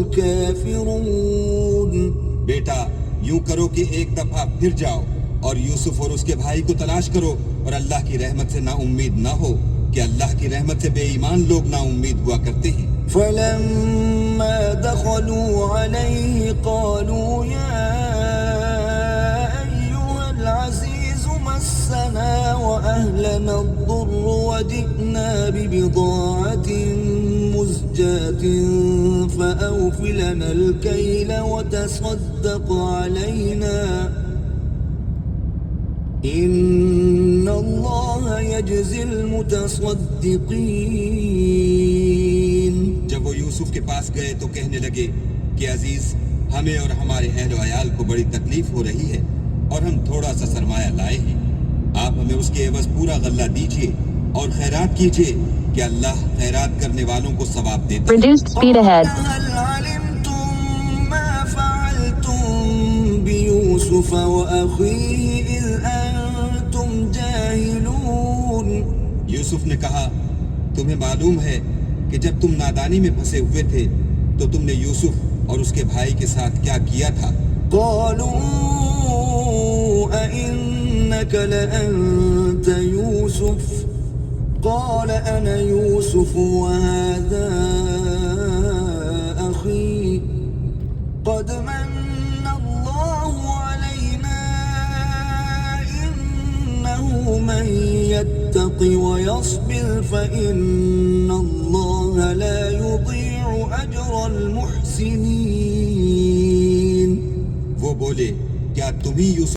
الكافرون. بیٹا یوں کرو کہ ایک دفعہ پھر جاؤ اور یوسف اور اس کے بھائی کو تلاش کرو اور اللہ کی رحمت سے نا امید نہ ہو کہ اللہ کی رحمت سے بے ایمان لوگ نا امید ہوا کرتے ہیں. فلما دخلوا عليه قالوا يا أيها العزيز مسنا وأهلنا الضر وجئنا ببضاعة مزجاة فأوف لنا الكيل وتصدق علينا إن الله يجزي المتصدقين. جب وہ یوسف کے پاس گئے تو کہنے لگے کہ عزیز ہمیں اور ہمارے اہل و عیال کو بڑی تکلیف ہو رہی ہے اور ہم تھوڑا سا سرمایہ لائے ہیں. آپ ہمیں اس کے عوض پورا غلہ دیجیے اور خیرات کیجیے کہ اللہ خیرات کرنے والوں کو ثواب دیتا ہے. Reduced speed ahead. هل علمتم ما فعلتم بيوسف وأخيه إذ أنتم جاهلون. یوسف نے کہا تمہیں معلوم ہے کہ جب تم نادانی میں پھنسے ہوئے تھے تو تم نے یوسف اور اس کے بھائی کے ساتھ کیا کیا تھا؟ قالوا أئنك لأنت يوسف قال أنا يوسف وهذا أخي قد من الله علينا إنه من يتق ويصبر فإن الله لا يضيع أجر المحسنين. وہ بولے کیا تم ہی یوسف